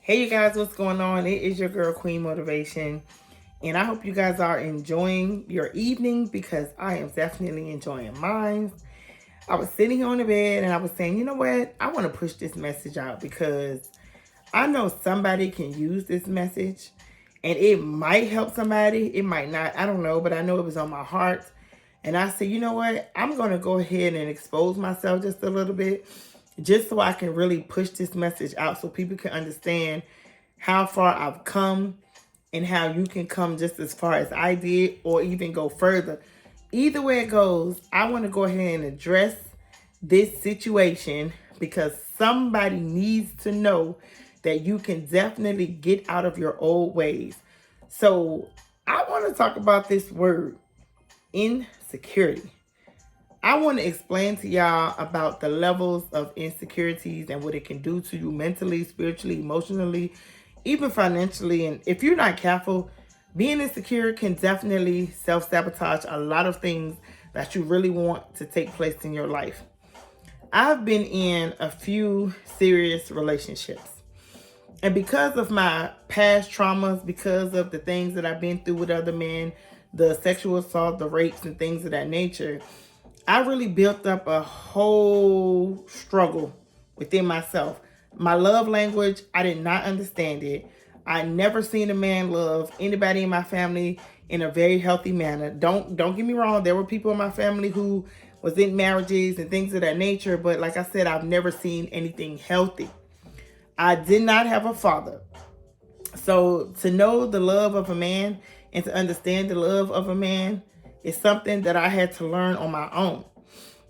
Hey, you guys, what's going on? It is your girl, Queen Motivation. And I hope you guys are enjoying your evening because I am definitely enjoying mine. I was sitting here on the bed and I was saying, you know what? I want to push this message out because I know somebody can use this message and it might help somebody. It might not. I don't know, but I know it was on my heart. And I said, you know what? I'm going to go ahead and expose myself just a little bit just so I can really push this message out so people can understand how far I've come and how you can come just as far as I did or even go further. Either way it goes, I want to go ahead and address this situation because somebody needs to know that you can definitely get out of your old ways. So I want to talk about this word, insecurity. I want to explain to y'all about the levels of insecurities and what it can do to you mentally, spiritually, emotionally, even financially. And if you're not careful, being insecure can definitely self-sabotage a lot of things that you really want to take place in your life. I've been in a few serious relationships. And because of my past traumas, because of the things that I've been through with other men, the sexual assault, the rapes, and things of that nature, I really built up a whole struggle within myself. My love language, I did not understand it. I never seen a man love anybody in my family in a very healthy manner. Don't get me wrong. There were people in my family who was in marriages and things of that nature. But like I said, I've never seen anything healthy. I did not have a father. So to know the love of a man and to understand the love of a man is something that I had to learn on my own.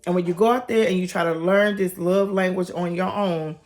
And when you go out there and you try to learn this love language on your own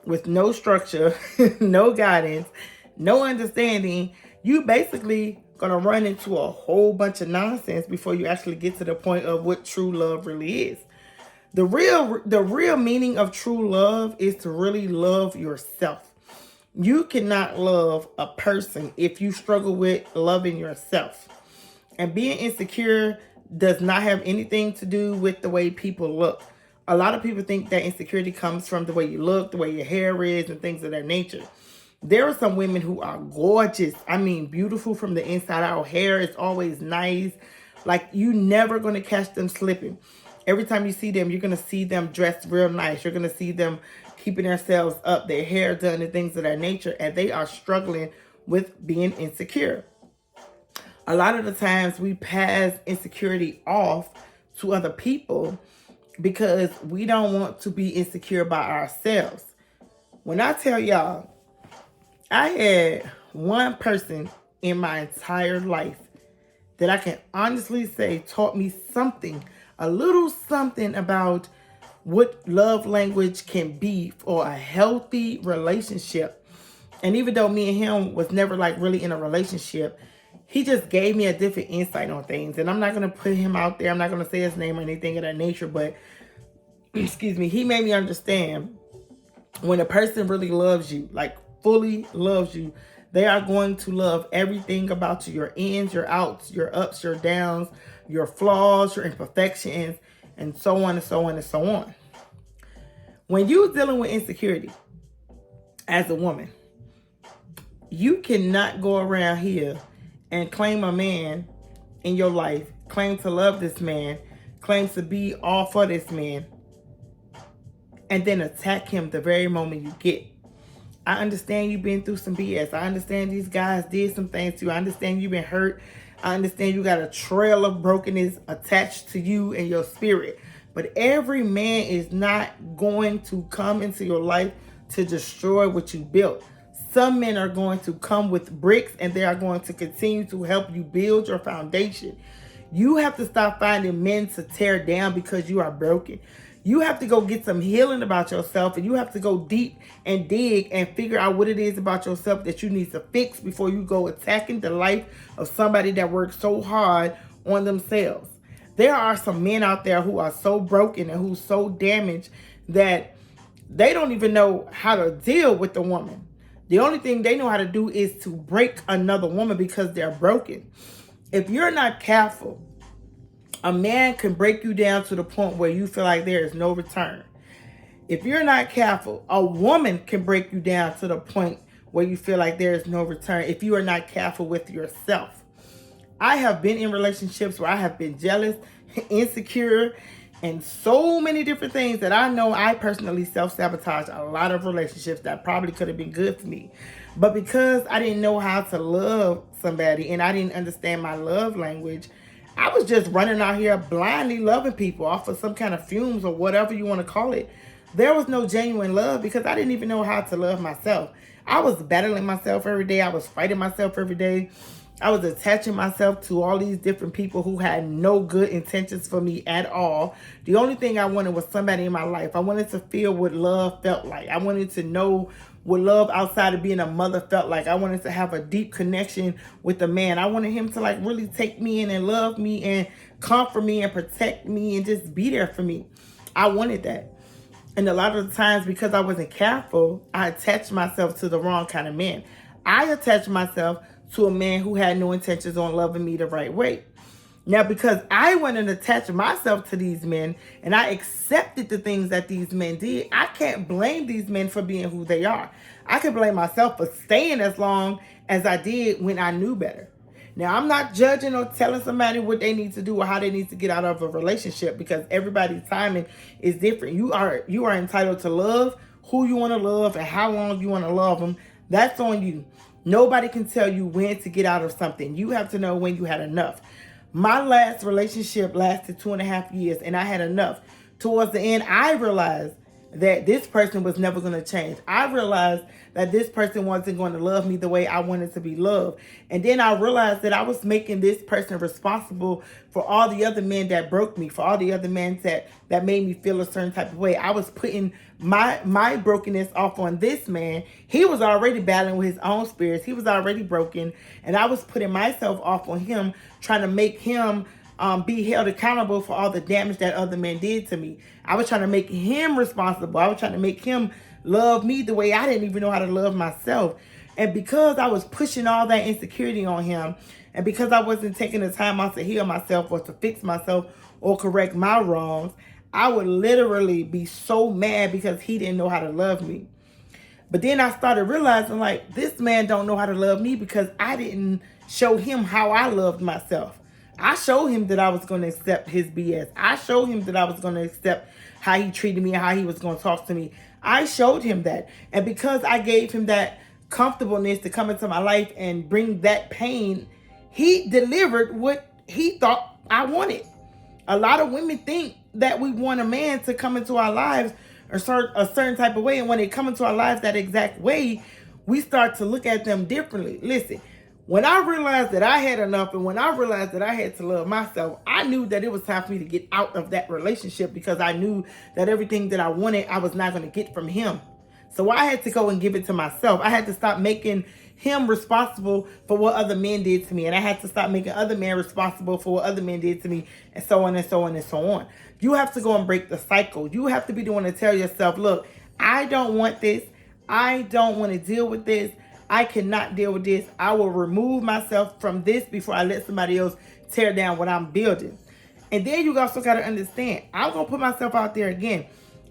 with no structure, no guidance, no understanding, you basically gonna run into a whole bunch of nonsense before you actually get to the point of what true love really is. The real meaning of true love is to really love yourself. You cannot love a person if you struggle with loving yourself. And being insecure does not have anything to do with the way people look. A lot of people think that insecurity comes from the way you look, the way your hair is, and things of that nature. There are some women who are gorgeous. I mean, beautiful from the inside out. Hair is always nice. Like, you never going to catch them slipping. Every time you see them, you're going to see them dressed real nice. You're going to see them keeping themselves up, their hair done, and things of that nature. And they are struggling with being insecure. A lot of the times we pass insecurity off to other people because we don't want to be insecure by ourselves. When I tell y'all, I had one person in my entire life that I can honestly say taught me something, a little something about what love language can be for a healthy relationship. And even though me and him was never like really in a relationship, he just gave me a different insight on things. And I'm not going to put him out there. I'm not going to say his name or anything of that nature. But, excuse me, he made me understand when a person really loves you, like fully loves you, they are going to love everything about you. Your ins, your outs, your ups, your downs, your flaws, your imperfections, and so on and so on and so on. When you're dealing with insecurity as a woman, you cannot go around here and claim a man in your life, claim to love this man, claim to be all for this man, and then attack him the very moment you get. I understand you've been through some BS. I understand these guys did some things to you. I understand you've been hurt. I understand you got a trail of brokenness attached to you and your spirit. But every man is not going to come into your life to destroy what you built. Some men are going to come with bricks and they are going to continue to help you build your foundation. You have to stop finding men to tear down because you are broken. You have to go get some healing about yourself, and you have to go deep and dig and figure out what it is about yourself that you need to fix before you go attacking the life of somebody that works so hard on themselves. There are some men out there who are so broken and who's so damaged that they don't even know how to deal with the woman. The only thing they know how to do is to break another woman because they're broken. If you're not careful, a man can break you down to the point where you feel like there is no return. If you're not careful, a woman can break you down to the point where you feel like there is no return if you are not careful with yourself. I have been in relationships where I have been jealous, insecure, and so many different things that I know I personally self-sabotage a lot of relationships that probably could have been good for me. But because I didn't know how to love somebody and I didn't understand my love language, I was just running out here blindly loving people off of some kind of fumes or whatever you want to call it. There was no genuine love because I didn't even know how to love myself. I was battling myself every day. I was fighting myself every day. I was attaching myself to all these different people who had no good intentions for me at all. The only thing I wanted was somebody in my life. I wanted to feel what love felt like. I wanted to know what love outside of being a mother felt like. I wanted to have a deep connection with a man. I wanted him to like really take me in and love me and comfort me and protect me and just be there for me. I wanted that. And a lot of the times, because I wasn't careful, I attached myself to the wrong kind of man. I attached myself to a man who had no intentions on loving me the right way. Now, because I went and attached myself to these men and I accepted the things that these men did, I can't blame these men for being who they are. I can blame myself for staying as long as I did when I knew better. Now, I'm not judging or telling somebody what they need to do or how they need to get out of a relationship because everybody's timing is different. You are entitled to love who you want to love and how long you want to love them. That's on you. Nobody can tell you when to get out of something. You have to know when you had enough. My last relationship lasted 2.5 years and I had enough. Towards the end, I realized that this person was never going to change. I realized that this person wasn't going to love me the way I wanted to be loved. And then I realized that I was making this person responsible for all the other men that broke me, for all the other men that made me feel a certain type of way. I was putting my brokenness off on this man. He was already battling with his own spirits. He was already broken. And I was putting myself off on him, trying to make him be held accountable for all the damage that other men did to me. I was trying to make him responsible. I was trying to make him love me the way I didn't even know how to love myself. And because I was pushing all that insecurity on him, and because I wasn't taking the time out to heal myself or to fix myself or correct my wrongs, I would literally be so mad because he didn't know how to love me. But then I started realizing, like, this man don't know how to love me because I didn't show him how I loved myself. I showed him that I was going to accept his BS. I showed him that I was going to accept how he treated me and how he was going to talk to me. I showed him that. And because I gave him that comfortableness to come into my life and bring that pain, he delivered what he thought I wanted. A lot of women think that we want a man to come into our lives a certain type of way. And when they come into our lives that exact way, we start to look at them differently. Listen, when I realized that I had enough and when I realized that I had to love myself, I knew that it was time for me to get out of that relationship because I knew that everything that I wanted, I was not going to get from him. So I had to go and give it to myself. I had to stop making him responsible for what other men did to me. And I had to stop making other men responsible for what other men did to me, and so on and so on and so on. You have to go and break the cycle. You have to be the one to tell yourself, look, I don't want this. I don't want to deal with this. I cannot deal with this. I will remove myself from this before I let somebody else tear down what I'm building. And then you also got to understand, I'm going to put myself out there again.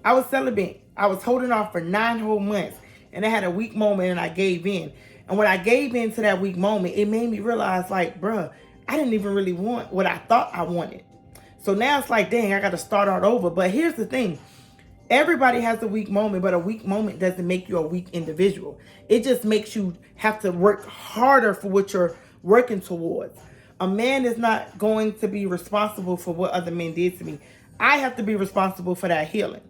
I was celibate. I was holding off for 9 whole months. And I had a weak moment and I gave in. And when I gave in to that weak moment, it made me realize, like, bruh, I didn't even really want what I thought I wanted. So now it's like, dang, I got to start all over. But here's the thing. Everybody has a weak moment, but a weak moment doesn't make you a weak individual. It just makes you have to work harder for what you're working towards. A man is not going to be responsible for what other men did to me. I have to be responsible for that healing.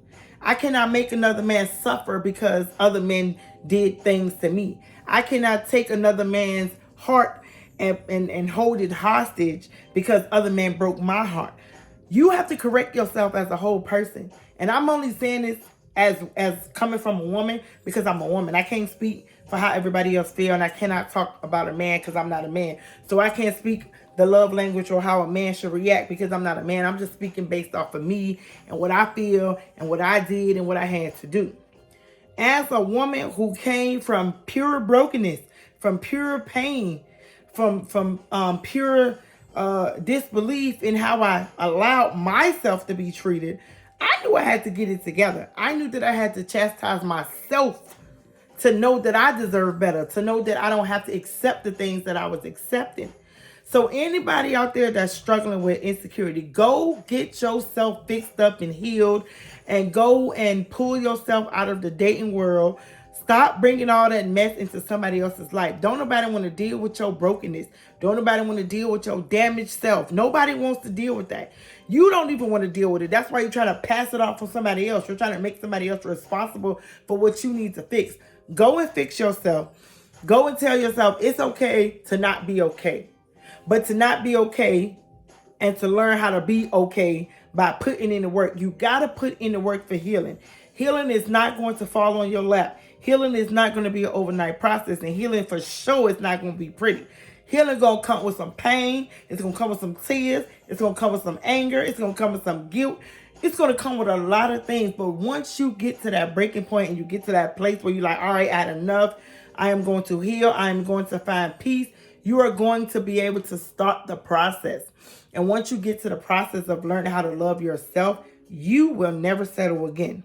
I cannot make another man suffer because other men did things to me. I cannot take another man's heart and hold it hostage because other men broke my heart. You have to correct yourself as a whole person. And I'm only saying this as coming from a woman because I'm a woman. I can't speak for how everybody else feel, and I cannot talk about a man because I'm not a man. So I can't speak the love language or how a man should react because I'm not a man. I'm just speaking based off of me and what I feel and what I did and what I had to do. As a woman who came from pure brokenness, from pure pain, from pure disbelief in how I allowed myself to be treated, I knew I had to get it together. I knew that I had to chastise myself to know that I deserve better, to know that I don't have to accept the things that I was accepting. So anybody out there that's struggling with insecurity, go get yourself fixed up and healed, and go and pull yourself out of the dating world. Stop bringing all that mess into somebody else's life. Don't nobody want to deal with your brokenness. Don't nobody want to deal with your damaged self. Nobody wants to deal with that. You don't even want to deal with it. That's why you're trying to pass it off on somebody else. You're trying to make somebody else responsible for what you need to fix. Go and fix yourself. Go and tell yourself it's okay to not be okay. But to not be okay and to learn how to be okay by putting in the work. You got to put in the work for healing. Healing is not going to fall on your lap. Healing is not going to be an overnight process. And healing for sure is not going to be pretty. Healing going to come with some pain. It's going to come with some tears. It's going to come with some anger. It's going to come with some guilt. It's going to come with a lot of things. But once you get to that breaking point and you get to that place where you're like, all right, I had enough. I am going to heal. I am going to find peace. You are going to be able to start the process. And once you get to the process of learning how to love yourself, you will never settle again.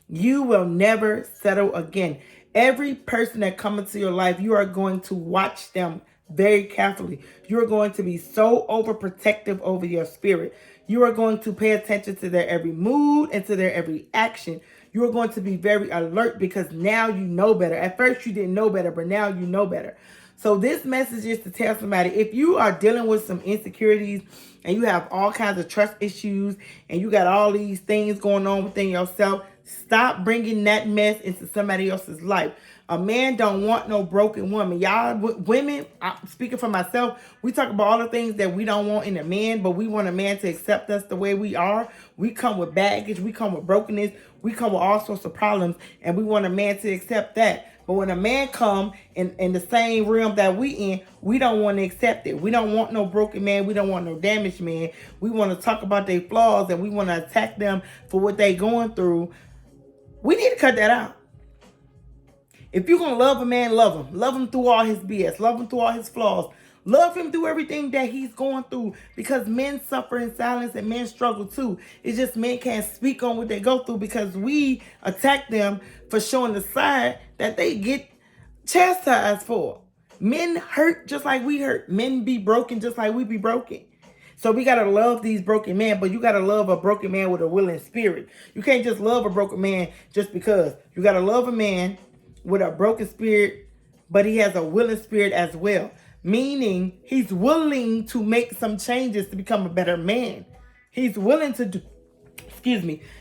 You will never settle again. Every person that comes into your life, you are going to watch them very carefully. You are going to be so overprotective over your spirit. You are going to pay attention to their every mood and to their every action. You are going to be very alert because now you know better. At first you didn't know better, but now you know better. So this message is to tell somebody, if you are dealing with some insecurities and you have all kinds of trust issues and you got all these things going on within yourself, stop bringing that mess into somebody else's life. A man don't want no broken woman. Y'all women, I'm speaking for myself, we talk about all the things that we don't want in a man, but we want a man to accept us the way we are. We come with baggage. We come with brokenness. We come with all sorts of problems, and we want a man to accept that. But when a man come in the same realm that we in, we don't want to accept it. We don't want no broken man. We don't want no damaged man. We want to talk about their flaws and we want to attack them for what they going through. We need to cut that out. If you're going to love a man, love him. Love him through all his BS. Love him through all his flaws. Love him through everything that he's going through, because men suffer in silence and men struggle too. It's just men can't speak on what they go through because we attack them for showing the side that they get chastised for. Men hurt just like we hurt. Men be broken just like we be broken. So we got to love these broken men, but you got to love a broken man with a willing spirit. You can't just love a broken man just because. You got to love a man with a broken spirit, but he has a willing spirit as well. Meaning he's willing to make some changes to become a better man. He's willing to do,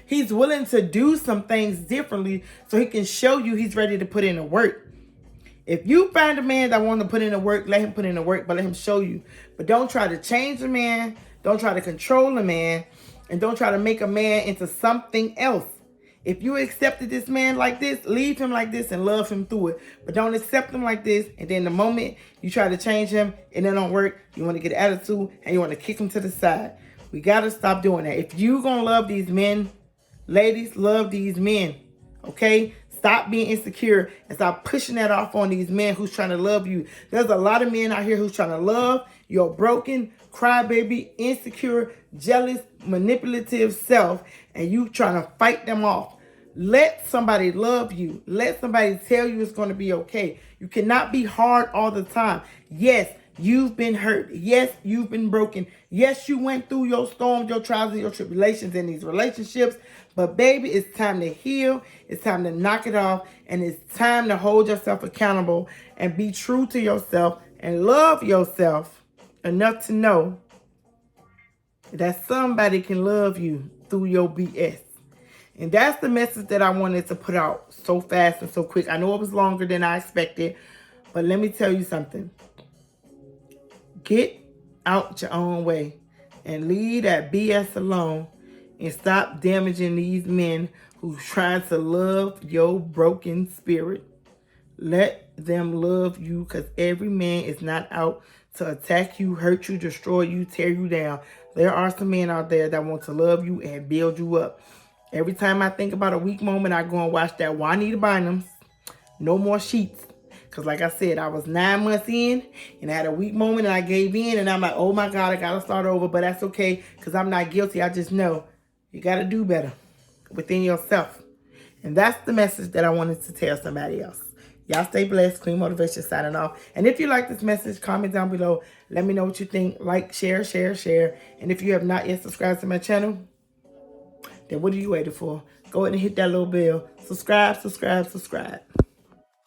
he's willing to do some things differently so he can show you he's ready to put in the work. If you find a man that wants to put in the work, let him put in the work, but let him show you. But don't try to change a man. Don't try to control a man. And don't try to make a man into something else. If you accepted this man like this, leave him like this and love him through it. But don't accept him like this. And then the moment you try to change him and it don't work, you want to get an attitude and you want to kick him to the side. We got to stop doing that. If you going to love these men, ladies, love these men. Okay? Stop being insecure and stop pushing that off on these men who's trying to love you. There's a lot of men out here who's trying to love your broken, crybaby, insecure, jealous, manipulative self, and you trying to fight them off. Let somebody love you. Let somebody tell you it's going to be okay. You cannot be hard all the time. Yes, you've been hurt. Yes, you've been broken. Yes, you went through your storms, your trials, and your tribulations in these relationships. But baby, it's time to heal. It's time to knock it off. And it's time to hold yourself accountable and be true to yourself and love yourself enough to know that somebody can love you through your BS. And that's the message that I wanted to put out so fast and so quick. I know it was longer than I expected, but let me tell you something. Get out your own way and leave that BS alone and stop damaging these men who's trying to love your broken spirit. Let them love you, because every man is not out to attack you, hurt you, destroy you, tear you down. There are some men out there that want to love you and build you up. Every time I think about a weak moment, I go and watch that Juanita Bynum's No More Sheets. Because like I said, I was 9 months in and I had a weak moment and I gave in. And I'm like, oh my God, I got to start over. But that's okay, because I'm not guilty. I just know you got to do better within yourself. And that's the message that I wanted to tell somebody else. Y'all stay blessed. Queen Motivation signing off. And if you like this message, comment down below. Let me know what you think. Like, share, share, share. And if you have not yet subscribed to my channel, then what are you waiting for? Go ahead and hit that little bell. Subscribe, subscribe, subscribe.